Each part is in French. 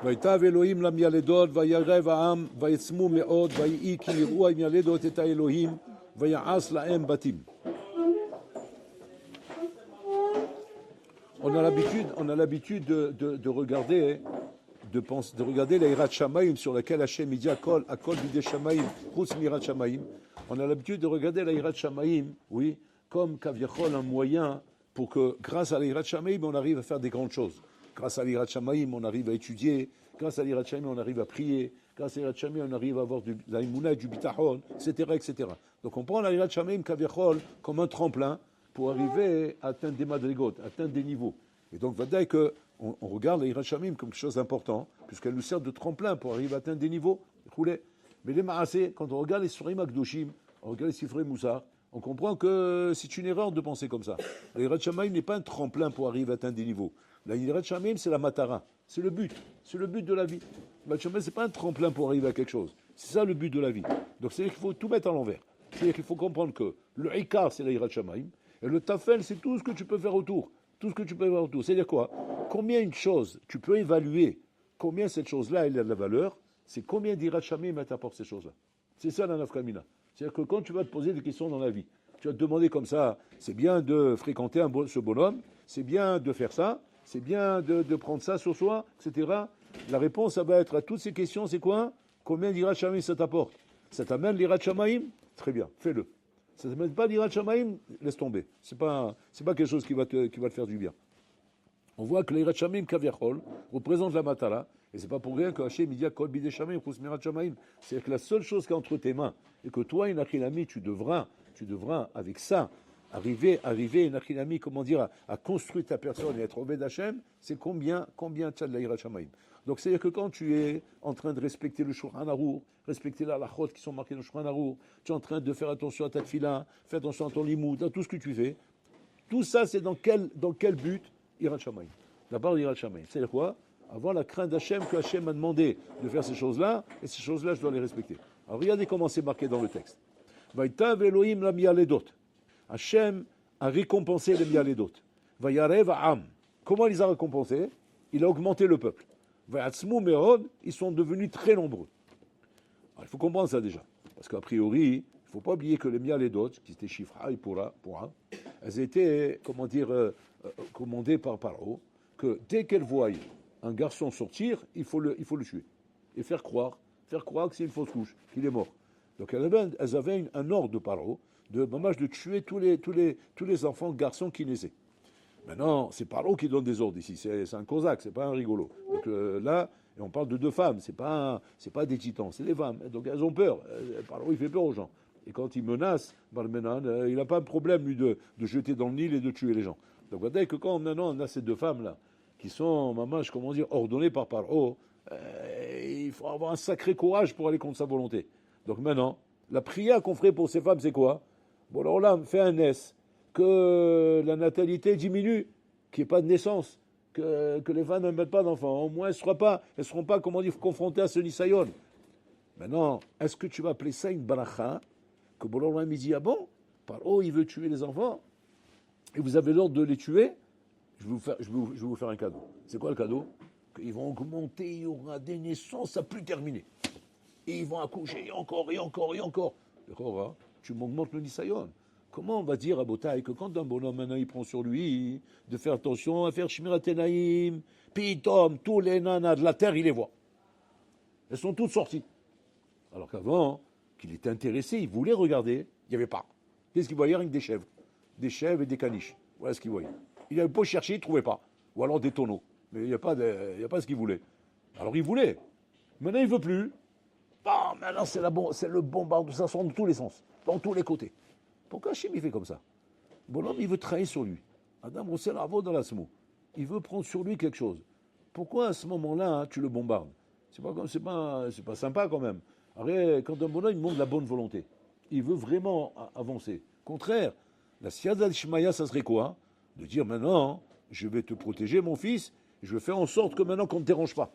ויטב אלוהים למילדות, וירב העם, ויצמו מאוד, ויהי כי יראו המילדות את האלוהים, ויעש להם בתים. On a l'habitude de regarder, de regarder la Hirat Shamaim sur laquelle Hachem dit Akol bidei Shamaim, Chutz mirat Shamaim. On a l'habitude de regarder la Hirat Shamaim, oui, comme Kaviachol, un moyen pour que, grâce à la Hirat Shamaim, on arrive à faire des grandes choses. Grâce à la Hirat Shamaim, on arrive à étudier. Grâce à la Hirat Shamaim, on arrive à prier. Grâce à la Hirat Shamaim, on arrive à avoir de la Emouna, du Bitachon, etc., etc. Donc on prend la Hirat Shamaim, Kaviachol, comme un tremplin pour arriver à atteindre des madrigotes, à atteindre des niveaux. Et donc, vadaï que on regarde la Hirat Shamaim comme quelque chose d'important, puisqu'elle nous sert de tremplin pour arriver à atteindre des niveaux. Mais les Maasé, quand on regarde les Surim Akdoshim, on regarde les Sifrei Moussar, on comprend que c'est une erreur de penser comme ça. La Hirat Shamaim n'est pas un tremplin pour arriver à atteindre des niveaux. La Hirat Shamaim, c'est la matara, c'est le but de la vie. La Hirat Shamaim, c'est pas un tremplin pour arriver à quelque chose. C'est ça le but de la vie. Donc, c'est-à-dire qu'il faut tout mettre à l'envers. C'est-à-dire qu'il faut comprendre que le Ikar, c'est la Hirat Shamaim, et le Tafel, c'est tout ce que tu peux faire autour. Tout ce que tu peux faire autour. C'est-à-dire quoi? Combien une chose, tu peux évaluer combien cette chose-là, elle a de la valeur, c'est combien d'Hirat Shamaim t'apporte ces choses-là. C'est ça la nafkamina. C'est-à-dire que quand tu vas te poser des questions dans la vie, tu vas te demander comme ça, c'est bien de fréquenter ce bonhomme, c'est bien de faire ça, c'est bien de prendre ça sur soi, etc. La réponse, ça va être à toutes ces questions, c'est quoi? Combien d'Hirat Shamaim ça t'apporte? Ça t'amène l'Hirat Shamaim? Très bien, fais-le. Ça ne t'amène pas l'Hirat Shamaim? Laisse tomber. C'est pas quelque chose qui va te faire du bien. On voit que l'Hirat Shamaim Kaviachol représente la matala, et c'est pas pour rien que Hachem dit Kol bidei Shamaim, Chutz mirat Shamaim. C'est-à-dire que la seule chose qui est entre tes mains, et que toi, Inachinami, tu devras, avec ça, arriver, Inachinami, comment dire, à construire ta personne et être Oved Hachem, c'est combien tu as de l'Hirat Shamaim. Donc c'est-à-dire que quand tu es en train de respecter le Shulchan Arour, respecter la halachot qui sont marquées dans le Shulchan Arour, tu es en train de faire attention à ta tefila, faire attention à ton limoud, à tout ce que tu fais, tout ça, c'est dans quel but? Hirat Shamaim. D'abord, Hirat Shamaim. C'est-à-dire quoi? Avoir la crainte d'Hachem, que Hachem m'a demandé de faire ces choses-là, et ces choses-là, je dois les respecter. Alors, regardez comment c'est marqué dans le texte. Vaïtav Elohim la mialedot. Hachem a récompensé les mialedot. Vayarev Am. Comment il les a récompensés? Il a augmenté le peuple. Vayatzmu meod, ils sont devenus très nombreux. Alors, il faut comprendre ça déjà. Parce qu'a priori, il ne faut pas oublier que les mialedot, qui étaient Shifra et Pura, elles étaient, commandées par Paro, que dès qu'elles voient un garçon sortir, il faut le tuer. Et faire croire que c'est une fausse couche, qu'il est mort. Donc elles avaient un ordre de Paro, de tuer tous les enfants garçons qui naissaient. Maintenant, c'est Paro qui donne des ordres ici, c'est un cosaque, c'est pas un rigolo. Donc là, et on parle de deux femmes, c'est pas des titans, c'est des femmes. Donc elles ont peur. Paro, il fait peur aux gens. Et quand il menace, il n'a pas de problème, lui, de jeter dans le Nil et de tuer les gens. Donc, vous voyez que quand maintenant on a ces deux femmes-là, qui sont, ordonnées par Paro, il faut avoir un sacré courage pour aller contre sa volonté. Donc maintenant, la prière qu'on ferait pour ces femmes, c'est quoi? Bon, alors là, fais un S, que la natalité diminue, qu'il n'y ait pas de naissance, que les femmes ne mettent pas d'enfants. Au moins, elles ne seront pas, confrontées à ce nisayon. Maintenant, est-ce que tu vas appeler ça une baracha? Que Bolan il dit, ah bon, Paro, il veut tuer les enfants, et vous avez l'ordre de les tuer, je vais vous faire un cadeau. C'est quoi le cadeau? Qu'ils vont augmenter, il y aura des naissances à plus terminer. Et ils vont accoucher encore. D'accord, tu m'augmentes le nisayon. Comment on va dire à Botaï que quand un bonhomme maintenant il prend sur lui de faire attention à faire Shmirat Enaim, Pitom, tous les nanas de la terre, il les voit. Elles sont toutes sorties. Alors qu'avant, qu'il était intéressé, il voulait regarder, il n'y avait pas. Qu'est-ce qu'il voyait? Rien que des chèvres. Des chèvres et des caniches. Voilà ce qu'il voyait. Il avait beau chercher, il ne trouvait pas. Ou alors des tonneaux. Mais il n'y a pas ce qu'il voulait. Alors il voulait. Maintenant, il ne veut plus. Ah, maintenant, c'est le bombardement. Ça sort dans tous les sens. Dans tous les côtés. Pourquoi Hachem, il fait comme ça? Bonhomme, il veut travailler sur lui. Adam Roussel Avo dans la Smo. Il veut prendre sur lui quelque chose. Pourquoi à ce moment-là, tu le bombardes? C'est pas sympa quand même. Après, quand un bonhomme, il montre la bonne volonté. Il veut vraiment avancer. Contraire, la Siyada Shmaya, ça serait quoi? De dire maintenant, je vais te protéger, mon fils, je vais faire en sorte que maintenant qu'on ne te dérange pas.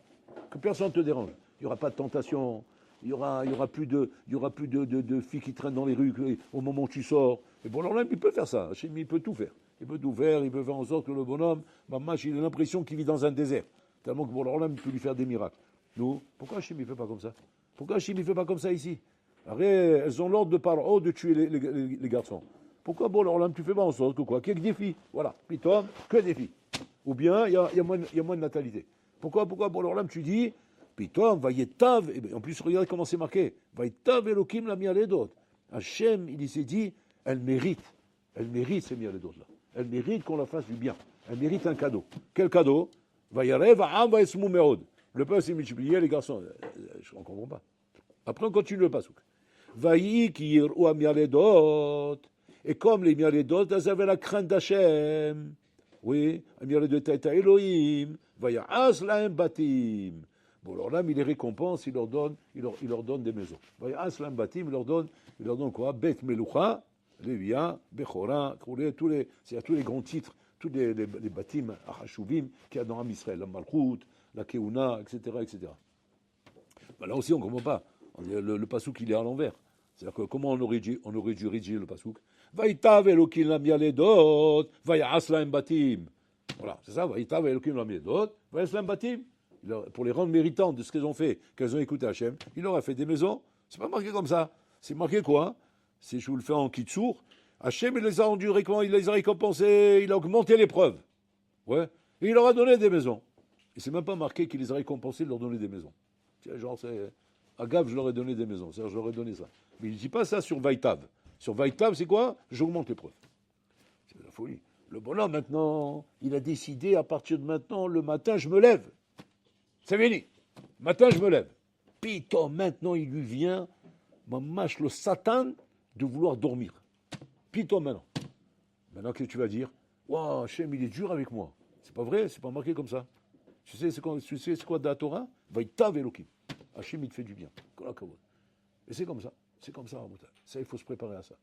Que personne ne te dérange. Il n'y aura pas de tentation, il y aura plus de filles qui traînent dans les rues au moment où tu sors. Et bon, alors là, il peut faire ça. Il peut tout faire. Il peut faire en sorte que le bonhomme, il a l'impression qu'il vit dans un désert. tellement que Boréa Olam peut lui faire des miracles. Nous, pourquoi Hachem ne fait pas comme ça? Pourquoi Hachem ne fait pas comme ça ici? Après, elles ont l'ordre de Paro de tuer les garçons. Pourquoi Boréa Olam tu fais pas en sorte que quoi? Qu'il y ait des filles. Voilà, plutôt que des filles. Ou bien il y a moins de natalité. Pourquoi Boréa Olam tu dis Pitom, Vayetav, en plus regardez comment c'est marqué, Vayetav Elokim la mialedot. Hachem, il s'est dit, elle mérite ces mialedot là. Elle mérite qu'on la fasse du bien. Elle mérite un cadeau. Quel cadeau? Vayarev Ha'am Vayesmu Meod. Le peuple s'est multiplié, les garçons, je ne comprends pas. Après on continue le pasouk. Vayi ki yir'u mialedot. Et comme les mialedot, elles avaient la crainte d'Hachem. Oui, mialedot ta'ita Elohim. Vaya'as lahem batim. Bon, alors là, il les récompense, il leur donne des maisons. Aslam Batim, il leur donne quoi? Bet Melucha, Lévia, Bechora, tous les grands titres, tous les Batim, Achashuvim, qu'il y a dans Am Israël, la Malchut, la Keuna, etc., etc. Ben là aussi, on ne comprend pas. Le pasouk, il est à l'envers. C'est-à-dire que comment on aurait dû rédiger le pasouk? Vaïtav Elokim lam yaledot, Vaya'as lahem batim. Voilà, c'est ça, Vaïtav Elokim lam yaledot, Vaya'as lahem batim. Pour les rendre méritantes de ce qu'elles ont fait, qu'elles ont écouté Hachem, il leur a fait des maisons. C'est pas marqué comme ça. C'est marqué quoi? Si je vous le fais en kitsour, Hachem, il les a rendus, il les a récompensés, il a augmenté l'épreuve. Ouais. Et il leur a donné des maisons. Et c'est même pas marqué qu'il les a récompensés de leur donner des maisons. Tiens, genre, c'est. À Gav, je leur ai donné des maisons. C'est-à-dire, je leur ai donné ça. Mais il ne dit pas ça sur Vaïtav. Sur Vaïtav, c'est quoi? J'augmente l'épreuve. C'est de la folie. Le bonhomme, maintenant, il a décidé, à partir de maintenant, le matin, je me lève. C'est fini. Matin, je me lève. Pito, maintenant, il lui vient, mâche le Satan, de vouloir dormir. Pito, maintenant. Maintenant, qu'est-ce que tu vas dire? Waouh, Hachem, il est dur avec moi. C'est pas vrai, c'est pas marqué comme ça. Tu sais c'est quoi de la Torah? Vaïtav Elokim. Hachem, il te fait du bien. Et c'est comme ça. C'est comme ça, ça, il faut se préparer à ça.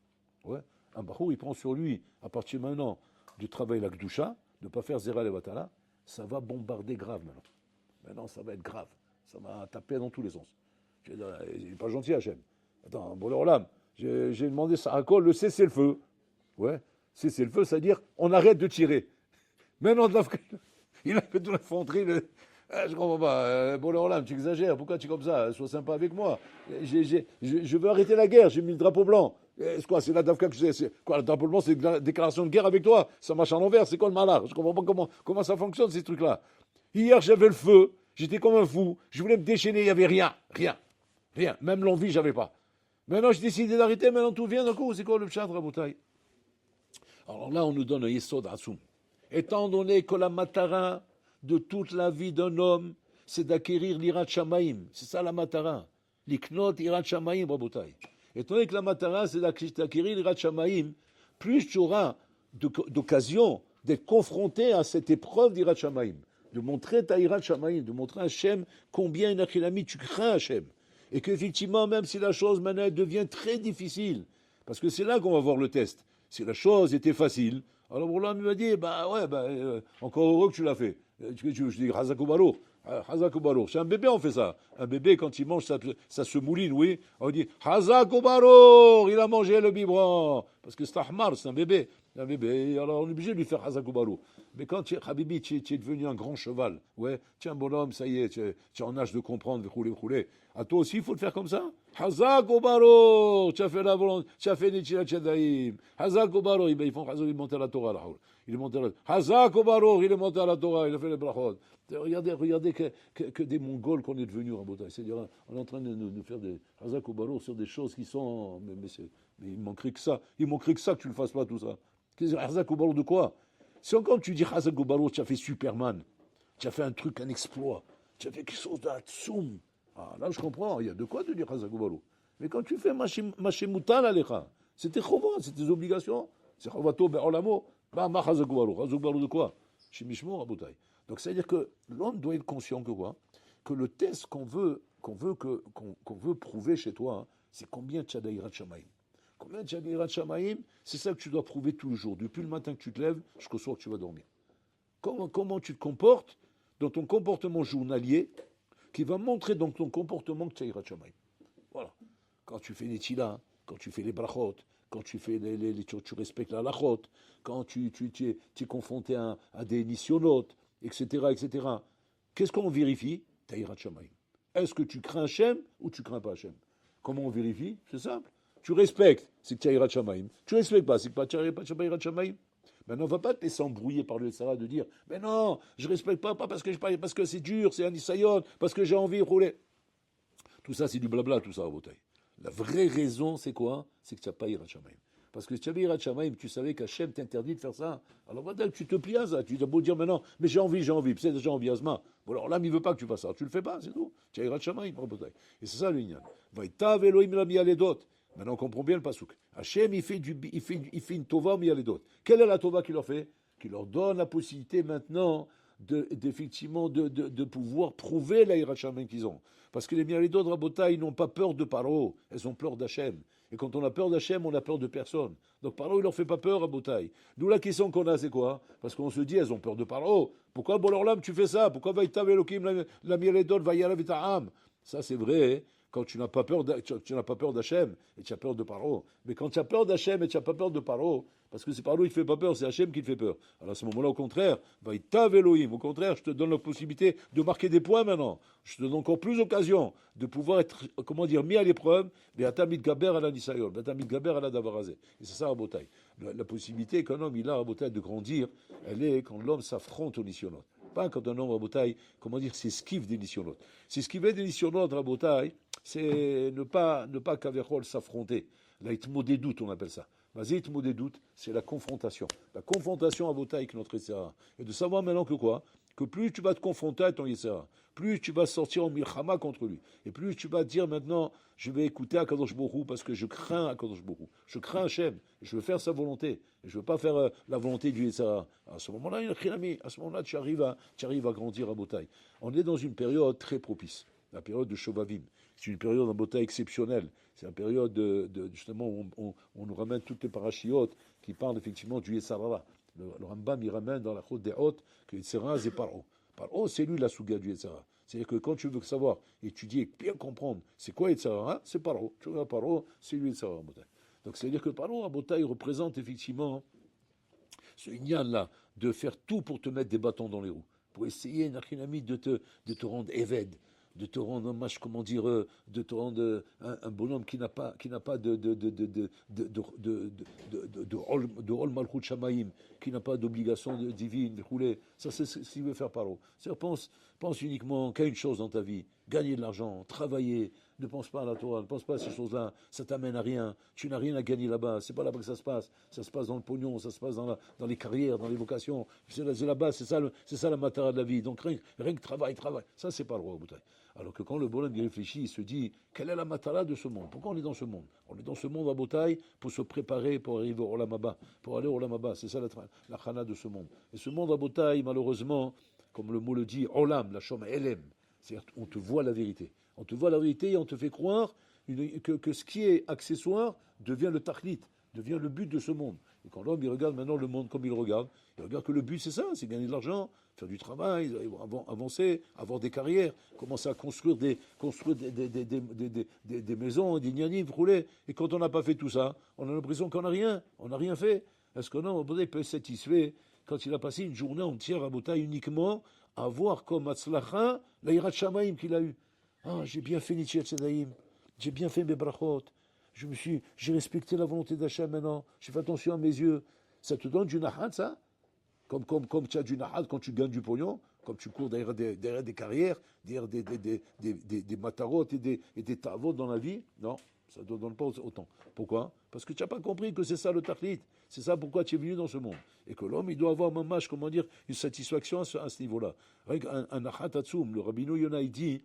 Ouais. Un Bachour, il prend sur lui, à partir de maintenant, de travailler la Gdusha, de ne pas faire Zera Levatala, ça va bombarder grave maintenant. Maintenant, ça va être grave. Ça va taper dans tous les sens. Il n'est pas gentil, Hachem. Attends, bon, alors là, j'ai demandé ça à Kol, le cessez-le-feu. Ouais, cessez-le-feu, c'est-à-dire, on arrête de tirer. Maintenant, il a fait de l'infanterie. Je comprends pas. Bon, alors là, tu exagères. Pourquoi tu es comme ça? Sois sympa avec moi. Je veux arrêter la guerre. J'ai mis le drapeau blanc. C'est quoi? C'est la Davka que je sais. Quoi, le drapeau blanc, c'est une déclaration de guerre avec toi. Ça marche à l'envers. C'est quoi le malheur? Je comprends pas comment ça fonctionne, ces trucs-là. Hier, j'avais le feu. J'étais comme un fou. Je voulais me déchaîner. Il n'y avait rien. Même l'envie, j'avais pas. Maintenant, j'ai décidé d'arrêter. Maintenant, tout vient d'un coup. C'est quoi le pshat, Rabotai? Alors là, on nous donne un yesod assoum. Étant donné que la matara de toute la vie d'un homme, c'est d'acquérir l'irat shamaim. C'est ça la matara. L'iknot irat shamaim, Rabotai. Étant donné que la matara, c'est d'acquérir l'irat shamaim, plus tu auras d'occasion d'être confronté à cette épreuve d'irat shamaim. De montrer ta irat shamaim, de montrer à Hachem combien une achinami tu crains Hachem. Et qu'effectivement, même si la chose maintenant elle devient très difficile, parce que c'est là qu'on va voir le test. Si la chose était facile, alors Bourlam il m'a dit, encore heureux que tu l'as fait. Je dis, Hazakubaro. C'est un bébé, on fait ça. Un bébé, quand il mange, ça se mouline, oui. On dit, Hazakubaro, il a mangé le biberon. Parce que c'est Ahmar, c'est un bébé. Alors on est obligé de lui faire Hazakubaro. Mais quand Habibi, tu es devenu un grand cheval, ouais, tiens, bonhomme, ça y est, tu es en âge de comprendre, rouler. À toi aussi, il faut le faire comme ça. Hazakubaro, tu as fait la volonté, tu as fait Nitchila Tchadaïm. Hazakubaro, ils font Hazak, il monte à la Torah, là. Il est monté à la Hazakubaro, il est monté à la Torah, il a fait les brachot. Regardez que des Mongols qu'on est devenus, c'est-à-dire, on est en train de nous faire des Hazakubaro sur des choses qui sont. Mais il manquerait que ça. Il manquerait que ça que tu ne le fasses pas, tout ça. Hazakubaro de quoi? Si encore tu dis Hazakubaro, tu as fait Superman, tu as fait un truc, un exploit, tu as fait quelque chose d'atsoum. Ah, là, je comprends, il y a de quoi te dire Hazakubaro. Mais quand tu fais Mashemutal Alecha, c'est tes chova, c'est tes obligations. C'est chovato be'olamo, ma Hazakubaro. Hazakubaro de quoi? Chez Mishmo, Rabotai. Donc, c'est-à-dire que l'homme doit être conscient que quoi? Que le test qu'on veut prouver chez toi, hein, c'est combien tu as d'Aïrat Shamaïm. Combien tu as d'Irat Shamaïm, c'est ça que tu dois prouver tous les jours. Depuis le matin que tu te lèves jusqu'au soir que tu vas dormir. Comment tu te comportes dans ton comportement journalier qui va montrer dans ton comportement que tu as Irat Shamaïm. Voilà. Quand tu fais les tila, quand tu fais les brachot, quand tu fais tu respectes la lachot, quand tu es confronté à des nisyonotes, etc., etc. Qu'est-ce qu'on vérifie? Ta Yirat Shamayim. Est-ce que tu crains Hachem ou tu crains pas Hachem? Comment on vérifie? C'est simple. Tu respectes, c'est que tu as Yirat Shamayim. Tu respectes pas, c'est que tu n'as pas Yirat Shamayim. Maintenant, on ne va pas te laisser embrouiller par le Sarah de dire mais non, je ne respecte pas parce que c'est dur, c'est un Isayon, parce que j'ai envie de rouler. Tout ça, c'est du blabla, tout ça, à Botaï. La vraie raison, c'est quoi? C'est que tu n'as pas Yirat Shamayim. Parce que si tu avais Yirat Shamayim, tu savais qu'Hachem t'interdit de faire ça. Alors voilà, tu te plies à ça. Tu as beau dire, mais non, mais j'ai envie. C'est déjà envie, Asma. Bon, alors là, il ne veut pas que tu fasses ça. Tu ne le fais pas, c'est tout. Tu as Yirat Shamayim, et c'est ça le Inyan. Vaïtav Elohim la mialedot. Maintenant, on comprend bien le pasouk. Hachem, il fait une tova mialedot. Quelle est la tova qu'il leur fait? Qu'il leur donne la possibilité maintenant effectivement de pouvoir prouver la Yirat Shamayim qu'ils ont. Parce que les mialedot Rabotai, ils n'ont pas peur de Paro, elles ont peur d'Hachem. Et quand on a peur d'Hachem, on a peur de personne. Donc Paro, il leur fait pas peur à Botaï. D'où la question qu'on a, c'est quoi? Parce qu'on se dit, elles ont peur de Paro. Pourquoi, bon alors l'âme, tu fais ça? Pourquoi Vaïtav Elohim la mialedot Vayalav Ta'am? Ça, c'est vrai quand tu n'as pas peur d'Hachem et tu as peur de Paro. Mais quand tu as peur d'Hachem et tu n'as pas peur de Paro, parce que c'est Paro qui ne fait pas peur, c'est Hachem qui te fait peur. Alors à ce moment-là, au contraire, Vaïtav Elohim, au contraire, je te donne la possibilité de marquer des points maintenant. Je te donne encore plus d'occasion de pouvoir être, mis à l'épreuve, mais Atamid Gaber à la Nisayon, Atamid Gaber à la Davarazé. Et c'est ça à Botaï. La possibilité qu'un homme, il a à Botaï de grandir, elle est quand l'homme s'affronte au Nisyonot. Pas quand un homme à Botaï, s'esquive des Nisyonot. S'esquiver des Nisyonot à Botaï, c'est ne pas qu'Averol s'affronter. La hitmodédout, on appelle ça. La hitmodédout, c'est la confrontation. La confrontation à Botaï avec notre Yetzera. Et de savoir maintenant que quoi? Que plus tu vas te confronter à ton Yetzera, plus tu vas sortir en milchama contre lui. Et plus tu vas dire maintenant, je vais écouter Akadosh Borou parce que je crains Akadosh Borou. Je crains Hachem. Je veux faire sa volonté. Et je ne veux pas faire la volonté du Yetzera. À ce moment-là, il y a un chinami. À ce moment-là, tu arrives à grandir à Botaï. On est dans une période très propice. La période de Shovavim. C'est une période en Botaï exceptionnelle. C'est une période justement où on nous ramène toutes les parachiotes qui parlent effectivement du Yetzara. Le Rambam, il ramène dans la Chod des Hôtes que Yetzara, c'est Paro. Paro, c'est lui la Souga du Yetzara. C'est-à-dire que quand tu veux savoir, étudier, bien comprendre, c'est quoi Yetzara, c'est Paro. Tu vois, Paro, c'est lui Yetzara en Botaï. Donc c'est-à-dire que Paro, en Botaï, représente effectivement ce Inyan-là, de faire tout pour te mettre des bâtons dans les roues. Pour essayer, Nachinami, de te rendre évêque, de te rendre un match, de te rendre un bonhomme qui n'a pas de rôle malchut shamaim, qui n'a pas d'obligation divine, ça c'est ce qu'il veut faire Paro. Pense uniquement qu'à une chose dans ta vie, gagner de l'argent, travailler, ne pense pas à la Torah, ne pense pas à ces choses-là, ça t'amène à rien, tu n'as rien à gagner là-bas, c'est pas là-bas que ça se passe dans le pognon, ça se passe dans les carrières, dans les vocations, c'est là-bas, c'est ça la matara de la vie, donc rien que travail, ça c'est pas le roi Boutaï. Alors que quand le bonhomme y réfléchit, il se dit, quelle est la matara de ce monde? Pourquoi on est dans ce monde? On est dans ce monde à Botaï pour se préparer pour arriver au Olam Haba, pour aller au Olam Haba, c'est ça la chana de ce monde. Et ce monde à Botaï, malheureusement, comme le mot le dit, Olam, la Shom Elem, c'est-à-dire on te voit la vérité. On te voit la vérité et on te fait croire que ce qui est accessoire devient le tachlit, devient le but de ce monde. Et quand l'homme il regarde maintenant le monde comme il regarde que le but c'est ça, c'est gagner de l'argent, faire du travail, avancer, avoir des carrières, commencer à construire des maisons, des nianim, rouler. Et quand on n'a pas fait tout ça, on a l'impression qu'on n'a rien fait. Est-ce que non, on peut être satisfait quand il a passé une journée entière à Botaï uniquement à voir comme Atzlacha la Yirat Shamayim qu'il a eu. Ah, j'ai bien fait Nitchet Sedaïm, j'ai bien fait mes brachot, j'ai respecté la volonté d'Hachem maintenant, j'ai fait attention à mes yeux. Ça te donne du nahat, ça? Comme tu as du nahat quand tu gagnes du pognon, comme tu cours derrière des carrières, derrière des matarot et des tavot dans la vie? Non, ça ne te donne pas autant. Pourquoi? Parce que tu n'as pas compris que c'est ça le tachlit. C'est ça pourquoi tu es venu dans ce monde. Et que l'homme, il doit avoir une satisfaction à ce niveau-là. Un nahat atsoum, le Rabbeinu Yonah, il dit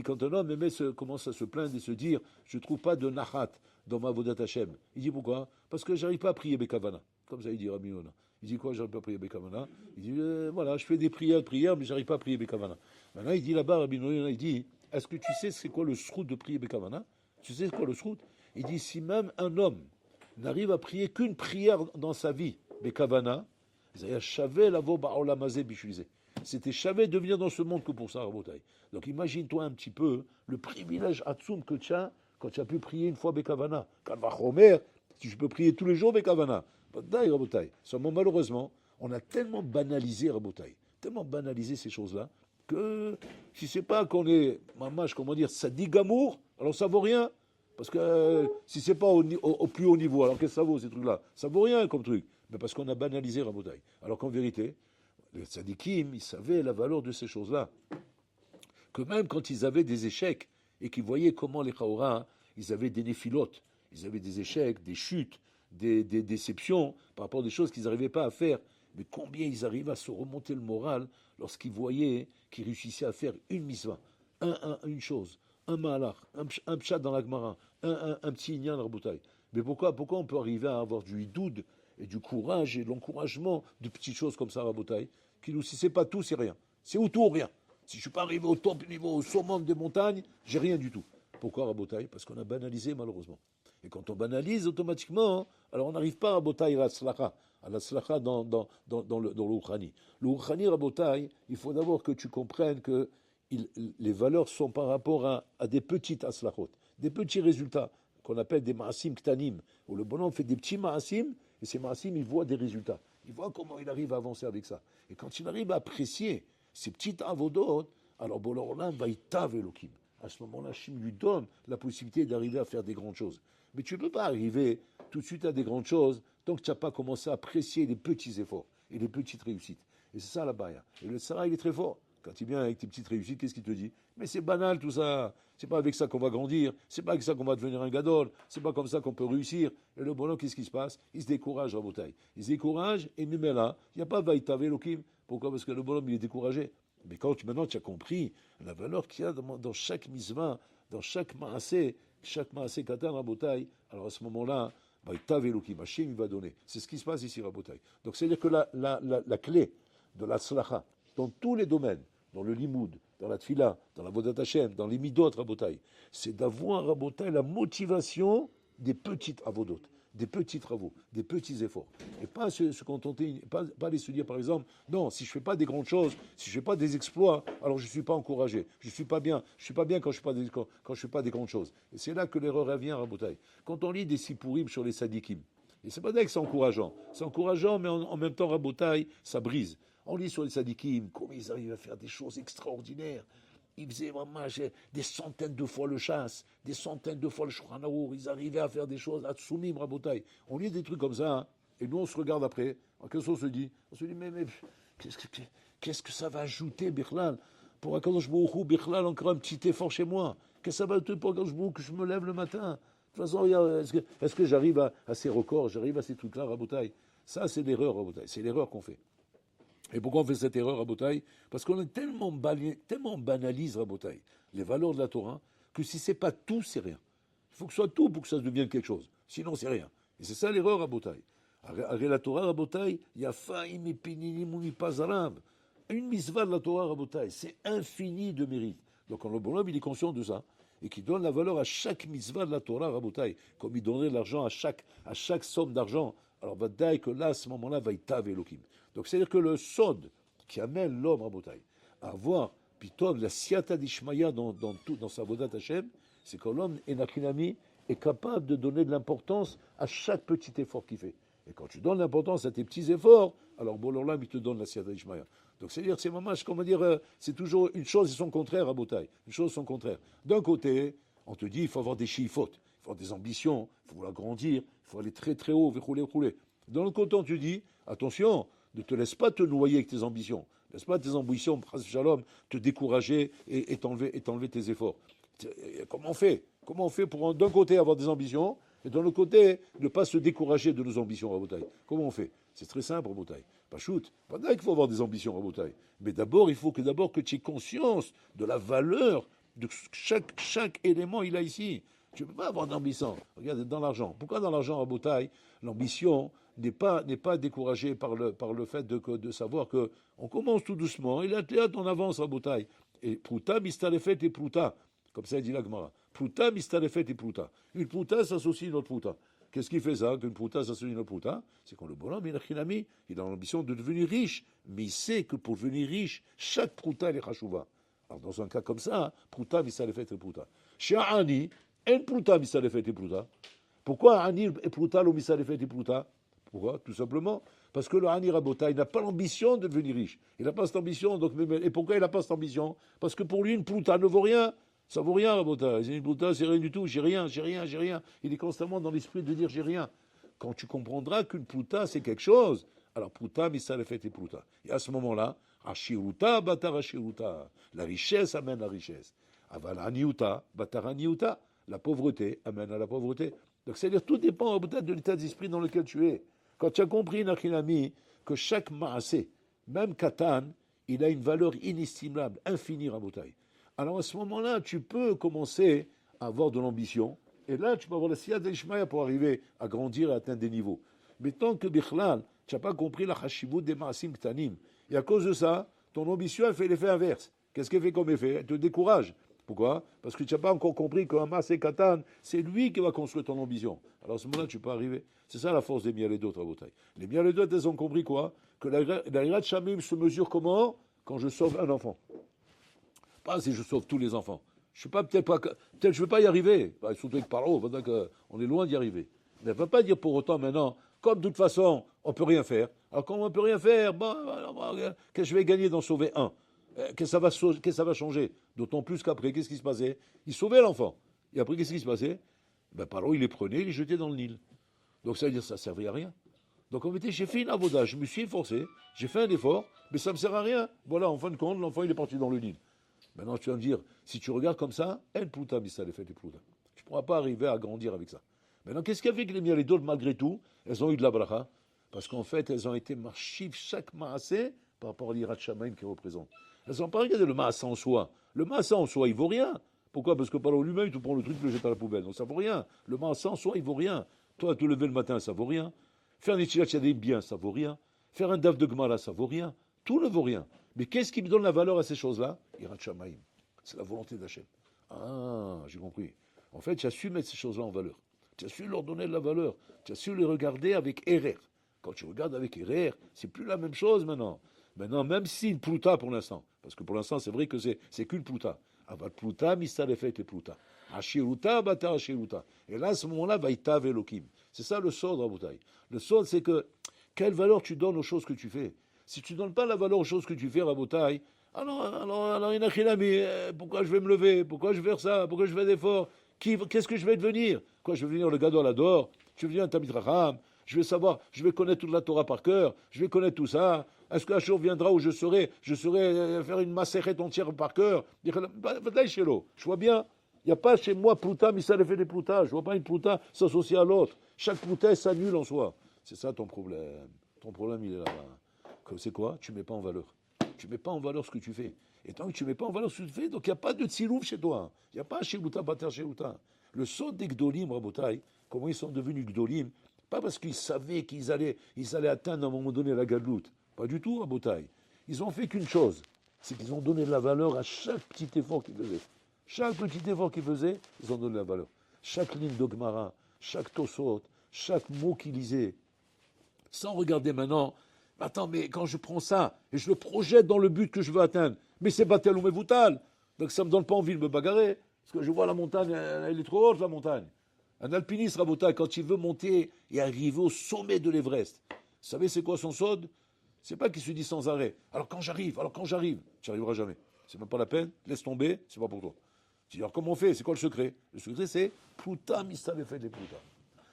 quand un homme commence à se plaindre et se dire je ne trouve pas de nahat dans ma vodat Hashem. Il dit pourquoi? Parce que je n'arrive pas à prier Bekavana. Comme ça il dit Rabbi Yonah. Il dit quoi? Je n'arrive pas à prier Bekavana. Il dit voilà, je fais des prières, mais je n'arrive pas à prier Bekavana. Maintenant il dit là-bas, Rabbi Yonah, il dit est-ce que tu sais c'est quoi le srout de prier Bekavana? Tu sais c'est quoi le srout? Il dit si même un homme n'arrive à prier qu'une prière dans sa vie, Bekavana, c'était chavé de venir dans ce monde que pour ça, Rabotai. Donc imagine-toi un petit peu le privilège Hatsoum que tu as quand tu as pu prier une fois Bekavana. Kalvachomer, si je peux prier tous les jours Bekavana. Rabotai. Seulement malheureusement, on a tellement banalisé Rabotai, tellement banalisé ces choses-là, que si c'est pas qu'on est, mamash, comment dire, ça dit gamour, alors ça vaut rien. Parce que si c'est pas au plus haut niveau, alors qu'est-ce que ça vaut ces trucs-là? Ça vaut rien comme truc. Mais parce qu'on a banalisé Rabotai. Alors qu'en vérité, les tzadikim, ils savaient la valeur de ces choses-là. Que même quand ils avaient des échecs et qu'ils voyaient comment les Chaora, ils avaient des néphilotes, ils avaient des échecs, des chutes, des déceptions par rapport à des choses qu'ils n'arrivaient pas à faire. Mais combien ils arrivaient à se remonter le moral lorsqu'ils voyaient qu'ils réussissaient à faire une mitzvah, une chose, un malach, un pshat dans la Gemara, un petit inyan Rabotai. Mais pourquoi on peut arriver à avoir du hidoud et du courage et de l'encouragement de petites choses comme ça Rabotai, qui nous, si c'est pas tout, c'est rien. C'est ou tout ou rien. Si je ne suis pas arrivé au top niveau, au sommet des montagnes, j'ai rien du tout. Pourquoi Rabotai? Parce qu'on a banalisé malheureusement. Et quand on banalise automatiquement, alors on n'arrive pas à Rabotai à la slacha dans le Rouchani. Le Rouchani Rabotai, il faut d'abord que tu comprennes que les valeurs sont par rapport à des petites aslachot, des petits résultats qu'on appelle des maasim ktanim, où le bonhomme fait des petits maasim, et ces maasim, il voit des résultats. Il voit comment il arrive à avancer avec ça. Et quand il arrive à apprécier ces petites avodot, alors Boloram va y taver Elohim. À ce moment-là, Hachem lui donne la possibilité d'arriver à faire des grandes choses. Mais tu ne peux pas arriver tout de suite à des grandes choses tant que tu n'as pas commencé à apprécier les petits efforts et les petites réussites. Et c'est ça la baya. Et le Sarah, il est très fort. Quand il vient avec tes petites réussites, qu'est-ce qu'il te dit? Mais c'est banal tout ça. C'est pas avec ça qu'on va grandir. C'est pas avec ça qu'on va devenir un gadol. C'est pas comme ça qu'on peut réussir. Et le bonhomme, qu'est-ce qui se passe? Il se décourage à Rabotai. Il se décourage et même là, il n'y a pas Vaïtav Elohim. Pourquoi? Parce que le bonhomme, il est découragé. Mais quand maintenant tu as compris la valeur qu'il y a dans chaque mitzvah, dans chaque maasé katan Rabotai, alors à ce moment-là, Vaïtav Elohim, Hachem, il va donner. C'est ce qui se passe ici, Rabotai. Donc c'est-à-dire que la clé de la tzlacha, dans tous les domaines, dans le limoud, dans la tfila, dans la vodat Hashem, dans les midot Rabotai, c'est d'avoir Rabotai la motivation des petites avodot, des petits travaux, des petits efforts. Et pas se contenter, pas aller se dire par exemple, non, si je ne fais pas des grandes choses, si je ne fais pas des exploits, alors je ne suis pas encouragé, je ne suis pas bien, quand je ne fais pas des grandes choses. Et c'est là que l'erreur vient, Rabotai. Quand on lit des sipourim sur les sadikim, et c'est pas vrai que c'est encourageant, mais en même temps, Rabotai, ça brise. On lit sur les sadikim, comment ils arrivent à faire des choses extraordinaires. Ils faisaient vraiment des centaines de fois le chasse, des centaines de fois le Shulchan Arour. Ils arrivaient à faire des choses, à Tsumim, Rabotai. On lit des trucs comme ça, hein, et nous on se regarde après. Qu'est-ce qu'on se dit? On se dit, mais qu'est-ce que ça va ajouter, Bichlal? Pour Akadosh Baruch Hu, Bichlal, encore un petit effort chez moi. Qu'est-ce que ça va ajouter pour Akadosh Baruch Hu que je me lève le matin? De toute façon, est-ce que j'arrive à ces records, j'arrive à ces trucs-là, Rabotai? Ça, c'est l'erreur, Rabotai. C'est l'erreur qu'on fait. Et pourquoi on fait cette erreur, Rabotai? Parce qu'on est tellement banalise, Rabotai, les valeurs de la Torah, que si c'est pas tout, c'est rien. Il faut que ce soit tout pour que ça devienne quelque chose. Sinon, c'est rien. Et c'est ça l'erreur, Rabotai. Avec la Torah, Rabotai, il y a faim, épininim, unipazarav. Une mitzvah de la Torah, Rabotai, c'est infini de mérite. Donc, quand le bonhomme, il est conscient de ça, et qui donne la valeur à chaque mitzvah de la Torah, Rabotai, comme il donnerait de l'argent à chaque somme d'argent, alors va dire que là, à ce moment-là, va y taver Elohim. Donc c'est-à-dire que le sod qui amène l'homme Rabotai à avoir plutôt la siata d'Ishmaïa dans sa vodat Hashem, c'est que l'homme est capable de donner de l'importance à chaque petit effort qu'il fait. Et quand tu donnes l'importance à tes petits efforts, alors Bololam, il te donne la siata d'Ishmaïa. Donc c'est-à-dire, c'est mamash, comment dire, c'est toujours une chose et son contraire Rabotai. Une chose et son contraire. D'un côté, on te dit, il faut avoir des chiffot, il faut avoir des ambitions, il faut vouloir grandir, il faut aller très très haut, rouler. Dans le côté, on te dit, attention, ne te laisse pas te noyer avec tes ambitions. Ne laisse pas tes ambitions, shalom, te décourager et t'enlever tes efforts. Comment on fait pour, d'un côté, avoir des ambitions, et de l'autre côté, ne pas se décourager de nos ambitions, Rabotai? Comment on fait? C'est très simple, Rabotai. Pas shoot. Pas d'accord qu'il faut avoir des ambitions, Rabotai. Mais d'abord, il faut que tu aies conscience de la valeur de chaque élément il a ici. Tu ne peux pas avoir d'ambition. Regarde, dans l'argent. Pourquoi dans l'argent, Rabotai, l'ambition n'est pas découragée par le fait de savoir qu'on commence tout doucement, et là, on avance, Rabotai. Et Prouta, Mistalefet et Prouta. Comme ça, il dit la Gemara. Prouta, Mistalefet et Prouta. Une Prouta s'associe à une autre Prouta. Qu'est-ce qui fait ça, qu'une Prouta s'associe à une autre Prouta? C'est quand le bonhomme, il a l'ambition de devenir riche. Mais il sait que pour devenir riche, chaque Prouta, elle est chachouva. Alors, dans un cas comme ça, Prouta, Mistalefet et Prouta. Chez Ani, en Prouta, Mistalefet et Prouta. Pourquoi Ani et Prouta, l'Omisalefet et Prouta? Pourquoi? Tout simplement Parce que le Hani Rabota, il n'a pas l'ambition de devenir riche. Il n'a pas cette ambition. Donc, et pourquoi il n'a pas cette ambition? Parce que pour lui, une plouta ne vaut rien. Ça vaut rien, Rabota. Une plouta, c'est rien du tout. J'ai rien, j'ai rien, j'ai rien. Il est constamment dans l'esprit de dire j'ai rien. Quand tu comprendras qu'une plouta, c'est quelque chose, alors plouta, missa le fait et plouta. Et à ce moment-là, Ashiruta, batar Ashiruta. La richesse amène la richesse. Aval aniuta, batar aniuta. La pauvreté amène à la pauvreté. Donc, c'est-à-dire, tout dépend peut-être de l'état d'esprit dans lequel tu es. Quand tu as compris, Nachilami, que chaque maasé, même Katan, il a une valeur inestimable, infinie, Rabotai. Alors, à ce moment-là, tu peux commencer à avoir de l'ambition. Et là, tu peux avoir la siyad d'Ishmaïa pour arriver à grandir et à atteindre des niveaux. Mais tant que Bichlal, tu n'as pas compris la chashivut des maasim ktanim. Et à cause de ça, ton ambition, elle fait l'effet inverse. Qu'est-ce qu'elle fait comme effet? Elle te décourage. Pourquoi? Parce que tu n'as pas encore compris qu'un maasé katan, c'est lui qui va construire ton ambition. Alors à ce moment-là, tu peux arriver. C'est ça la force des mialedot, Rabotai. Les mialedot, elles ont compris quoi? Que la hirat shamim se mesure comment? Quand je sauve un enfant. Pas si je sauve tous les enfants. Je suis pas peut-être je vais pas y arriver. Surtout avec Paro, on est loin d'y arriver. Mais elle ne va pas dire pour autant maintenant, comme de toute façon, on peut rien faire. Alors quand on peut rien faire, qu'est-ce que je vais gagner d'en sauver un? Qu'est-ce que ça va changer? D'autant plus qu'après, qu'est-ce qui se passait? Il sauvait l'enfant. Et après, qu'est-ce qui se passait? Paro, il les prenait, il les jetait dans le Nil. Donc ça veut dire que ça ne servait à rien. Donc en fait, j'ai fait une avodage, je me suis efforcé, j'ai fait un effort, mais ça ne me sert à rien. Voilà, en fin de compte, l'enfant, il est parti dans le Nil. Maintenant, tu vas me dire, si tu regardes comme ça, elle plouta, mais ça les fait des plouta. Tu ne pourras pas arriver à grandir avec ça. Maintenant, qu'est-ce qui a fait que les mialédot, malgré tout, elles ont eu de la bracha? Parce qu'en fait, elles ont été marchives chaque maasé par rapport à l'irat shamaim qui représente. Elles n'ont pas regardé le maasé en soi. Le maasé en soi, il vaut rien. Pourquoi? Parce que par lui-même, tu prends le truc, tu le jettes à la poubelle. Donc ça vaut rien. Le maasé en soi, il vaut rien. Toi, te lever le matin, ça vaut rien. Faire un étilat des biens, ça vaut rien. Faire un daf de Gemara, ça vaut rien. Tout ne vaut rien. Mais qu'est-ce qui me donne la valeur à ces choses-là? Irat Shamaim. C'est la volonté d'Hachem. Ah, j'ai compris. En fait, tu as su mettre ces choses-là en valeur. Tu as su leur donner de la valeur. Tu as su les regarder avec erreur. Quand tu regardes avec erreur, c'est plus la même chose maintenant. Maintenant, même si une plouta pour l'instant, parce que pour l'instant, c'est vrai que c'est qu'une plouta. Avat plouta, mista le fait et plouta. Ashiruta, bata ashiruta. Et là, à ce moment-là, vaïtav elokim. C'est ça le sod, Rabotai. Le sod, c'est que quelle valeur tu donnes aux choses que tu fais. Si tu ne donnes pas la valeur aux choses que tu fais, Rabotai, alors, mais pourquoi je vais me lever? Pourquoi je vais faire ça? Pourquoi je vais d'efforts? Qu'est-ce que je vais devenir? Quoi, je vais devenir le gadol ador? Je vais devenir un tamid racham? Je vais savoir, je vais connaître toute la Torah par cœur? Je vais connaître tout ça? Est-ce qu'un jour viendra où je saurai faire une macérette entière par cœur? Je vois bien. Il n'y a pas chez moi plouta, mais ça le fait des ploutas. Je ne vois pas une plouta s'associer à l'autre. Chaque plouta s'annule en soi. C'est ça ton problème. Ton problème, il est là-bas. C'est quoi? Tu ne mets pas en valeur. Tu ne mets pas en valeur ce que tu fais. Et tant que tu ne mets pas en valeur ce que tu fais, donc il n'y a pas de tsilouf chez toi. Il n'y a pas chez Bouta, Bater chez Bouta. Le saut des Gdolim, Rabotai, comment ils sont devenus Gdolim? Pas parce qu'ils savaient qu'ils allaient atteindre à un moment donné la Gadlout. Pas du tout, Rabotai. Ils ont fait qu'une chose, c'est qu'ils ont donné de la valeur à chaque petit effort qu'ils faisaient. Chaque petit effort qu'ils faisaient, ils ont donné de la valeur. Chaque ligne d'Ogmara, chaque Tosot, chaque mot qu'ils lisaient, sans regarder maintenant. Attends, mais quand je prends ça et je le projette dans le but que je veux atteindre, mais c'est Batel ou Mevoutal. Donc ça ne me donne pas envie de me bagarrer. Parce que je vois la montagne, elle est trop haute, la montagne. Un alpiniste, Rabotai, quand il veut monter et arriver au sommet de l'Everest, vous savez c'est quoi son sod? C'est pas qu'il se dit sans arrêt. Alors quand j'arrive, tu n'y arriveras jamais. C'est même pas la peine, laisse tomber, c'est pas pour toi. Tu dis, alors comment on fait? C'est quoi le secret? Le secret c'est Plouta Mista le fait des Plouta.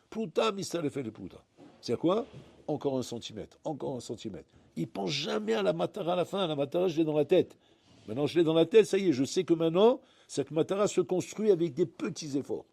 Plouta Mista le fait des Plouta. C'est quoi? Encore un centimètre, encore un centimètre. Il pense jamais à la matara à la fin. La matara, je l'ai dans la tête. Maintenant, je l'ai dans la tête, ça y est, je sais que maintenant, cette matara se construit avec des petits efforts.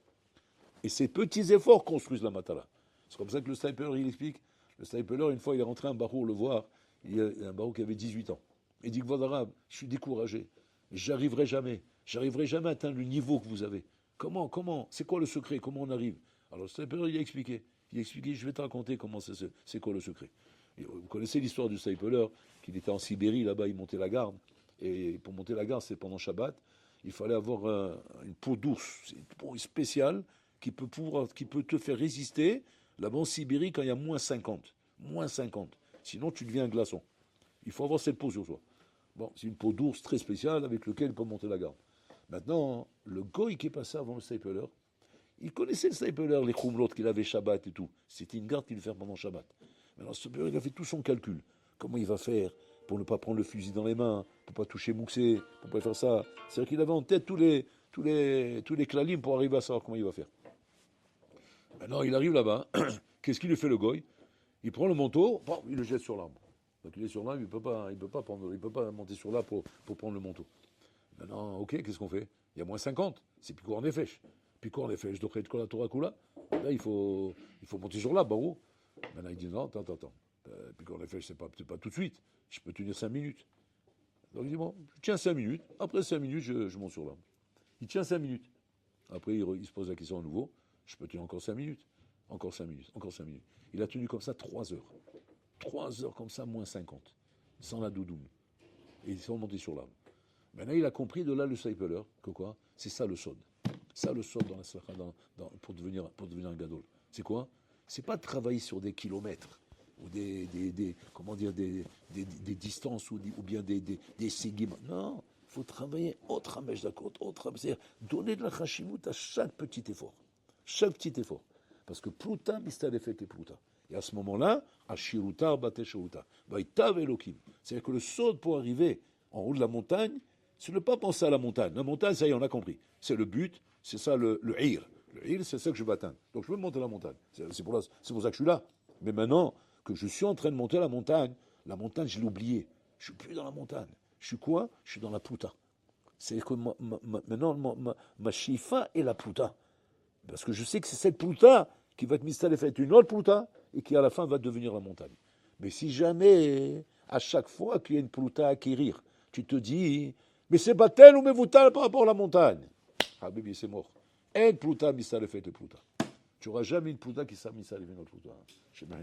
Et ces petits efforts construisent la matara. C'est comme ça que le sniper, il explique. Le sniper, une fois, il est rentré un barour le voir. Il y a un barour qui avait 18 ans. Il dit, voilà, arabe, je suis découragé. J'arriverai jamais à atteindre le niveau que vous avez. Comment? C'est quoi le secret? Comment on arrive? Alors le sniper, il a expliqué. Je vais te raconter comment c'est quoi le secret. Et vous connaissez l'histoire du Stapler, qu'il était en Sibérie, là-bas, il montait la garde. Et pour monter la garde, c'est pendant Shabbat. Il fallait avoir une peau d'ours. C'est une peau spéciale qui peut te faire résister là-bas en Sibérie quand il y a moins 50. Moins 50. Sinon, tu deviens un glaçon. Il faut avoir cette peau sur soi. Bon, c'est une peau d'ours très spéciale avec laquelle il peut monter la garde. Maintenant, le goy qui est passé avant le Stapler, il connaissait le Stapler, les khumlot qu'il avait Shabbat et tout. C'était une garde qu'il devait faire pendant Shabbat. Maintenant, ce père, il a fait tout son calcul. Comment il va faire pour ne pas prendre le fusil dans les mains, pour ne pas toucher Mouxé, pour ne pas faire ça. C'est-à-dire qu'il avait en tête tous les clalim pour arriver à savoir comment il va faire. Maintenant, il arrive là-bas. Qu'est-ce qu'il lui fait le goy? Il prend le manteau, bon, il le jette sur l'arbre. Donc il est sur l'arbre, il peut pas monter sur l'arbre pour prendre le manteau. Maintenant, ok, qu'est-ce qu'on fait? Il y a moins 50, c'est Picour en effet. Picour en effet, je dois créer de la Torah Kula. Là, il faut monter sur l'arbre, barreau. Maintenant, il dit non, attends. Picour en effet, c'est pas tout de suite. Je peux tenir 5 minutes. Donc il dit bon, je tiens 5 minutes. Après 5 minutes, je monte sur l'arbre. Il tient 5 minutes. Après, il se pose la question à nouveau. Je peux tenir encore 5 minutes. Encore 5 minutes. Encore 5 minutes. Il a tenu comme ça 3 heures. 3 heures comme ça, moins 50. Sans la doudoune. Et ils sont montés sur l'arbre. Maintenant, il a compris de là le Seipeler, que quoi? C'est ça le sod. Ça le sod dans la slacha, pour devenir un gadol. C'est quoi? C'est pas de travailler sur des kilomètres ou des distances ou bien des ségim. Non, il faut travailler autre amèche d'accord, c'est-à-dire donner de la chashimout à chaque petit effort. Chaque petit effort. Parce que Pluta, Mistal Efek et Pluta. Et à ce moment-là, Ashiruta, Bateshouta, Vaitav Elokim. C'est-à-dire que le sod pour arriver en haut de la montagne, c'est ne pas penser à la montagne. La montagne, ça y est, on a compris. C'est le but, c'est ça le hir. Le hir, c'est ça que je veux atteindre. Donc je veux monter la montagne. C'est pour ça que je suis là. Mais maintenant que je suis en train de monter la montagne, je l'ai oublié. Je suis plus dans la montagne. Je suis quoi? Je suis dans la Pluta. C'est que maintenant, ma shifa est la Pluta. Parce que je sais que c'est cette Pluta qui va être mistale et faite une autre Pluta et qui à la fin va devenir la montagne. Mais si jamais, à chaque fois qu'il y a une Pluta à acquérir, tu te dis, mais c'est Batel ou Mevoutal par rapport à la montagne. Ah bébé, c'est mort. Un Pluta mistale et faite de Pluta. Tu n'auras jamais une Pluta qui s'est mistale et une autre Pluta. Je sais pas,